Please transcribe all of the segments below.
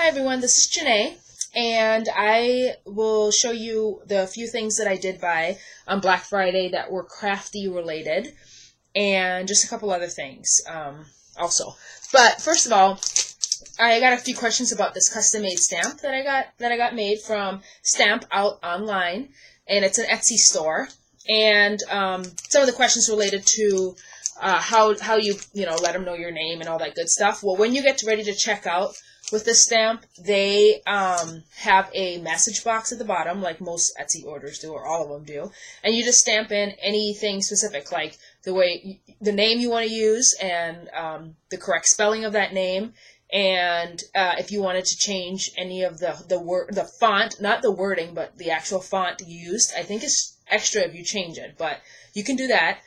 Hi everyone, this is Janae, and I will show you the few things that I did buy on Black Friday that were crafty related, and just a couple other things also. But first of all, I got a few questions about this custom-made stamp that I got made from Stamp Out Online, and it's an Etsy store. And some of the questions related to how you let them know your name and all that good stuff. Well, when you get ready to check out with this stamp, they have a message box at the bottom, like most Etsy orders do, or all of them do, and you just stamp in anything specific, like the name you want to use and the correct spelling of that name, and if you wanted to change any of the font, not the wording, but the actual font used. I think it's extra if you change it, but you can do that.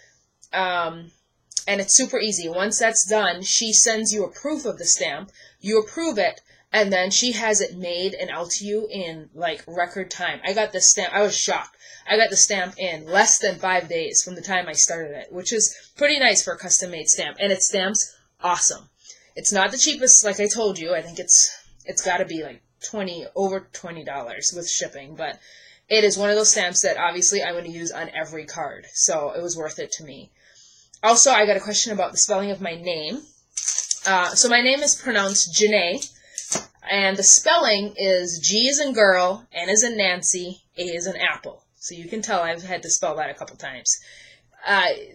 And it's super easy. Once that's done, she sends you a proof of the stamp. You approve it, and then she has it made and out to you in like record time. I got this stamp. I was shocked. I got the stamp in less than 5 days from the time I started it, which is pretty nice for a custom-made stamp. And it stamps awesome. It's not the cheapest, like I told you. I think it's got to be like over $20 with shipping, but it is one of those stamps that obviously I'm going to use on every card, so it was worth it to me. Also, I got a question about the spelling of my name. So my name is pronounced Janae, and the spelling is G as in girl, N as in Nancy, A as in apple. So you can tell I've had to spell that a couple times.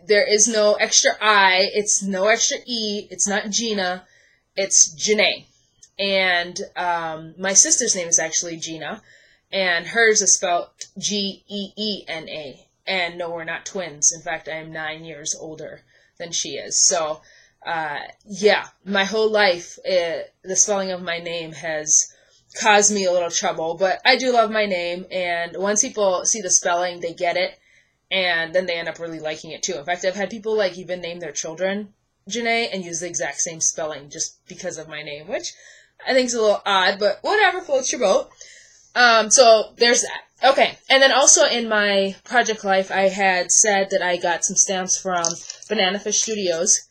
There is no extra I, it's no extra E, it's not Gina, it's Janae. And my sister's name is actually Gina, and hers is spelled Geena. And no, we're not twins. In fact, I am 9 years older than she is. So, yeah, my whole life, the spelling of my name has caused me a little trouble. But I do love my name, and once people see the spelling, they get it, and then they end up really liking it too. In fact, I've had people like even name their children Janae and use the exact same spelling just because of my name, which I think is a little odd, but whatever, floats your boat. So there's that. Okay, and then also in my project life, I had said that I got some stamps from Banana Fish Studios,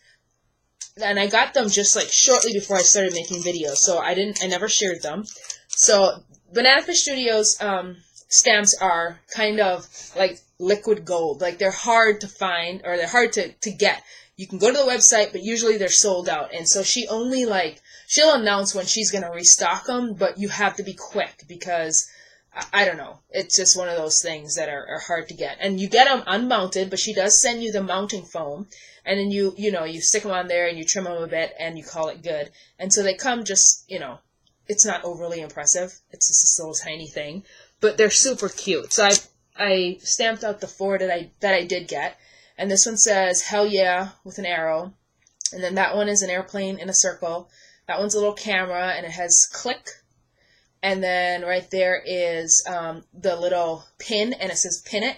and I got them just like shortly before I started making videos, so I never shared them. So Banana Fish Studios stamps are kind of like liquid gold. Like they're hard to find, or they're hard to get. You can go to the website, but usually they're sold out, and so she'll announce when she's going to restock them, but you have to be quick because I don't know. It's just one of those things that are hard to get. And you get them unmounted, but she does send you the mounting foam. And then you stick them on there and you trim them a bit and you call it good. And so they come just, it's not overly impressive. It's just this little tiny thing. But they're super cute. So I stamped out the 4 that I did get. And this one says, hell yeah, with an arrow. And then that one is an airplane in a circle. That one's a little camera and it has click. And then right there is the little pin, and it says pin it,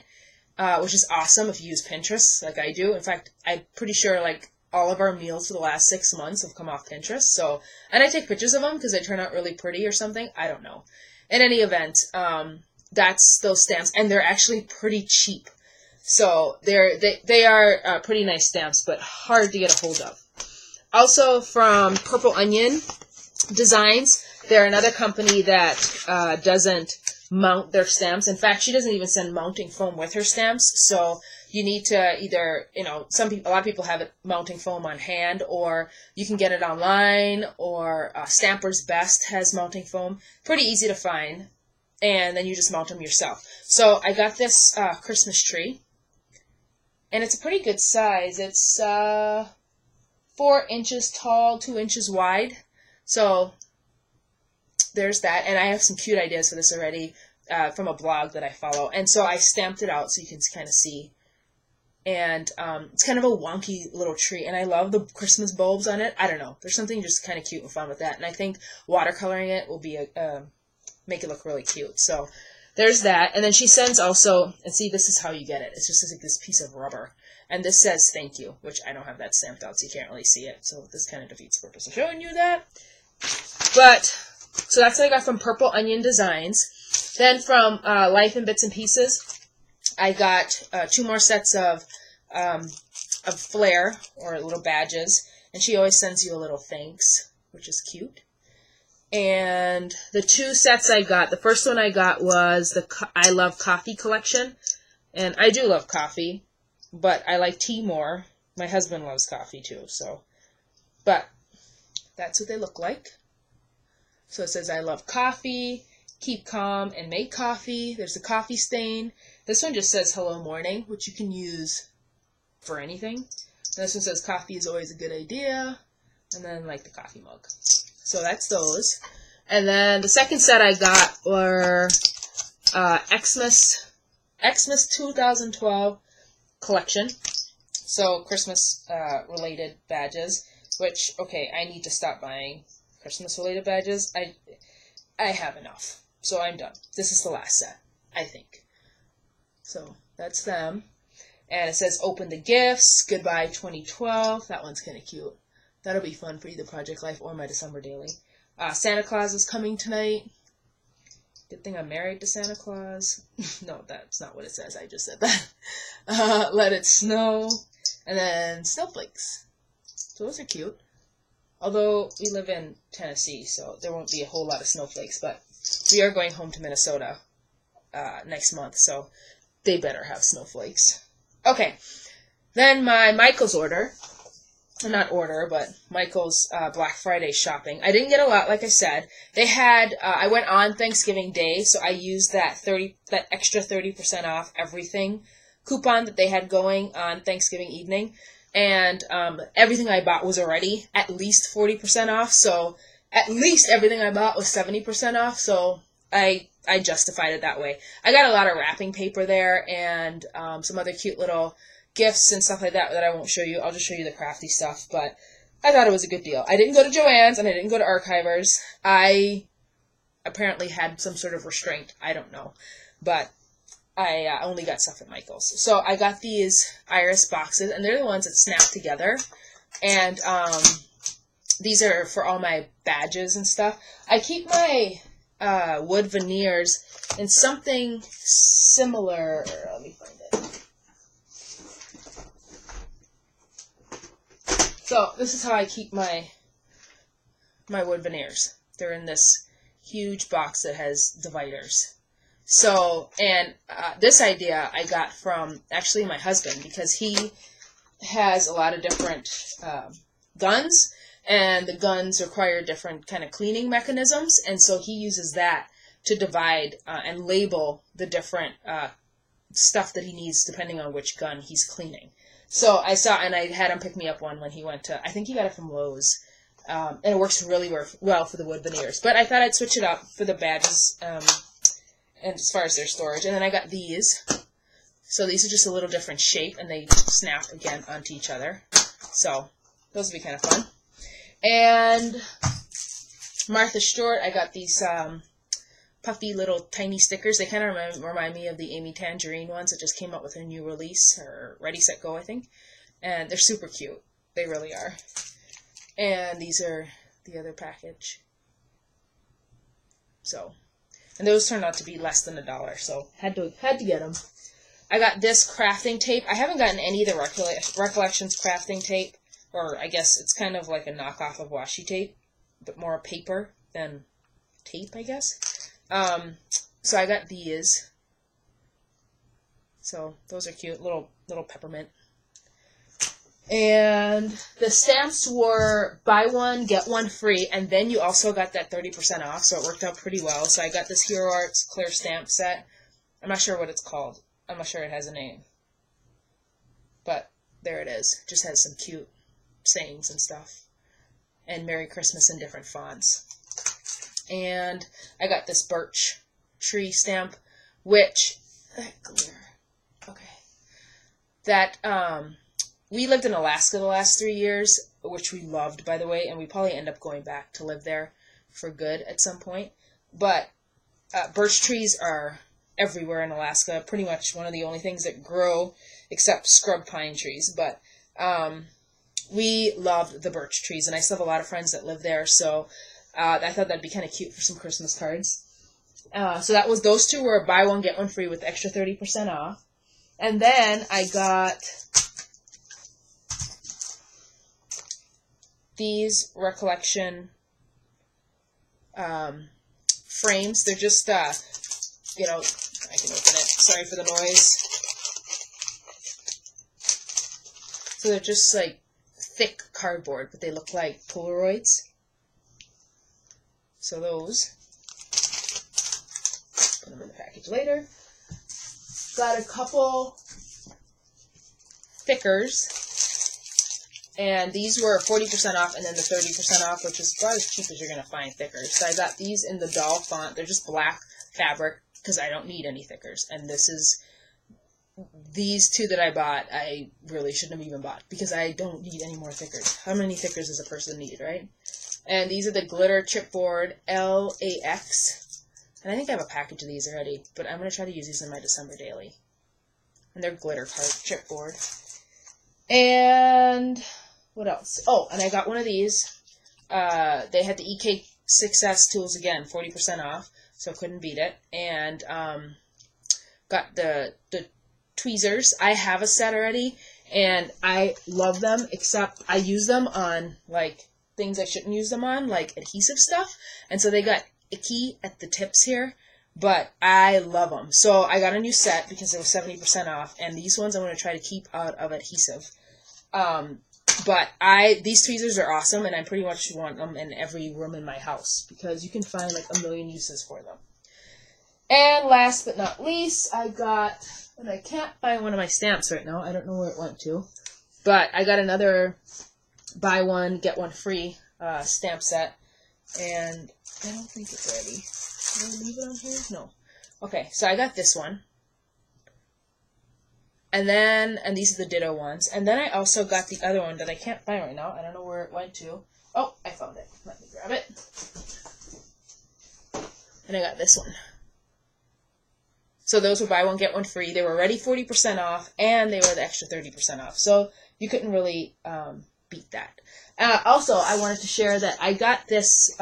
which is awesome if you use Pinterest like I do. In fact, I'm pretty sure like all of our meals for the last 6 months have come off Pinterest. So, and I take pictures of them because they turn out really pretty or something. I don't know. In any event, that's those stamps, and they're actually pretty cheap. So they are pretty nice stamps, but hard to get a hold of. Also from Purple Onion Designs. They're another company that doesn't mount their stamps. In fact, she doesn't even send mounting foam with her stamps. So you need to either, a lot of people have it mounting foam on hand, or you can get it online, or Stamper's Best has mounting foam. Pretty easy to find, and then you just mount them yourself. So I got this Christmas tree, and it's a pretty good size. It's 4 inches tall, 2 inches wide. So there's that, and I have some cute ideas for this already from a blog that I follow. And so I stamped it out so you can kind of see. And it's kind of a wonky little tree, and I love the Christmas bulbs on it. I don't know. There's something just kind of cute and fun with that. And I think watercoloring it will be make it look really cute. So there's that. And then she sends also, and see, this is how you get it. It's just like this piece of rubber. And this says thank you, which I don't have that stamped out, so you can't really see it. So this kind of defeats the purpose of showing you that. But so that's what I got from Purple Onion Designs. Then from Life in Bits and Pieces, I got 2 more sets of flair, or little badges. And she always sends you a little thanks, which is cute. And the two sets I got, the first one I got was the I Love Coffee collection. And I do love coffee, but I like tea more. My husband loves coffee too, so. But that's what they look like. So it says, I love coffee, keep calm, and make coffee. There's a coffee stain. This one just says hello morning, which you can use for anything. And this one says coffee is always a good idea. And then like the coffee mug. So that's those. And then the second set I got were Xmas 2012 collection. So Christmas related badges, which, okay, I need to stop buying Christmas related badges. I have enough. So I'm done. This is the last set, I think. So that's them. And it says open the gifts, goodbye 2012. That one's kind of cute. That'll be fun for either Project Life or my December Daily. Santa Claus is coming tonight. Good thing I'm married to Santa Claus. No, that's not what it says. I just said that. Let it snow. And then snowflakes. So those are cute. Although we live in Tennessee, so there won't be a whole lot of snowflakes. But we are going home to Minnesota next month, so they better have snowflakes. Okay. Then my Michael's order. Not order, but Michael's Black Friday shopping. I didn't get a lot, like I said. They had, I went on Thanksgiving Day, so I used that extra 30% off everything coupon that they had going on Thanksgiving evening. And everything I bought was already at least 40% off, so at least everything I bought was 70% off, so I justified it that way. I got a lot of wrapping paper there and some other cute little gifts and stuff like that I won't show you. I'll just show you the crafty stuff, but I thought it was a good deal. I didn't go to Joann's and I didn't go to Archivers. I apparently had some sort of restraint. I don't know, but I only got stuff at Michael's. So I got these Iris boxes, and they're the ones that snap together, and these are for all my badges and stuff. I keep my wood veneers in something similar. Let me find it. So this is how I keep my wood veneers. They're in this huge box that has dividers. So, and this idea I got from actually my husband, because he has a lot of different guns, and the guns require different kind of cleaning mechanisms, and so he uses that to divide and label the different stuff that he needs depending on which gun he's cleaning. So I saw, and I had him pick me up one when he went to, I think he got it from Lowe's, and it works really well for the wood veneers. But I thought I'd switch it up for the badges, and as far as their storage. And then I got these. So these are just a little different shape, and they snap again onto each other. So those will be kind of fun. And Martha Stewart, I got these puffy little tiny stickers. They kind of remind me of the Amy Tangerine ones that just came out with a new release, or Ready, Set, Go, I think. And they're super cute. They really are. And these are the other package. So, and those turned out to be less than $1, so had to get them. I got this crafting tape. I haven't gotten any of the Recollections crafting tape, or I guess it's kind of like a knockoff of washi tape, but more paper than tape, I guess. So I got these. So those are cute, little peppermint. And the stamps were buy one, get one free, and then you also got that 30% off, so it worked out pretty well. So I got this Hero Arts clear stamp set. I'm not sure what it's called. I'm not sure it has a name. But there it is. It just has some cute sayings and stuff. And Merry Christmas in different fonts. And I got this birch tree stamp, which, we lived in Alaska the last 3 years, which we loved, by the way, and we probably end up going back to live there for good at some point. But birch trees are everywhere in Alaska, pretty much one of the only things that grow, except scrub pine trees. But we loved the birch trees, and I still have a lot of friends that live there, so I thought that'd be kind of cute for some Christmas cards. So that was, those two were buy one, get one free with extra 30% off. And then I got these Recollection frames. They're just, you know, I can open it. Sorry for the noise. So they're just like thick cardboard, but they look like Polaroids. So those. Put them in the package later. Got a couple thickers. And these were 40% off, and then the 30% off, which is about as cheap as you're going to find thickers. So I got these in the doll font. They're just black fabric, because I don't need any thickers. And this is, these two that I bought, I really shouldn't have even bought, because I don't need any more thickers. How many thickers does a person need, right? And these are the glitter chipboard LAX. And I think I have a package of these already, but I'm going to try to use these in my December daily. And they're glitter chipboard. And what else? Oh, and I got one of these. They had the EK6S tools again, 40% off, so couldn't beat it. And got the tweezers. I have a set already, and I love them, except I use them on, like, things I shouldn't use them on, like adhesive stuff. And so they got icky at the tips here, but I love them. So I got a new set because it was 70% off, and these ones I'm going to try to keep out of adhesive. But these tweezers are awesome, and I pretty much want them in every room in my house, because you can find like a million uses for them. And last but not least, I got, and I can't find one of my stamps right now, I don't know where it went to, but I got another buy one, get one free stamp set, and I don't think it's ready. Did I leave it on here? No. Okay, so I got this one. And these are the ditto ones. And then I also got the other one that I can't find right now. I don't know where it went to. Oh, I found it. Let me grab it. And I got this one. So those were buy one, get one free. They were already 40% off, and they were the extra 30% off. So you couldn't really beat that. Also, I wanted to share that I got this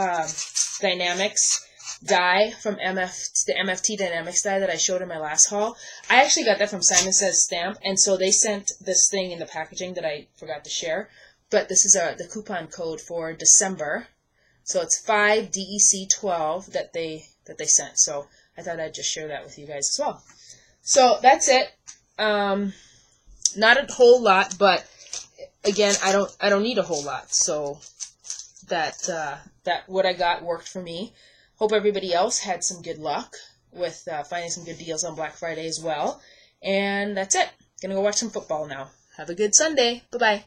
Dynamics die from the MFT Dynamics die that I showed in my last haul. I actually got that from Simon Says Stamp, and so they sent this thing in the packaging that I forgot to share. But this is the coupon code for December, so it's 5DEC12 that they sent. So I thought I'd just share that with you guys as well. So that's it. Not a whole lot, but again, I don't need a whole lot. So that what I got worked for me. Hope everybody else had some good luck with finding some good deals on Black Friday as well. And that's it. Gonna go watch some football now. Have a good Sunday. Bye-bye.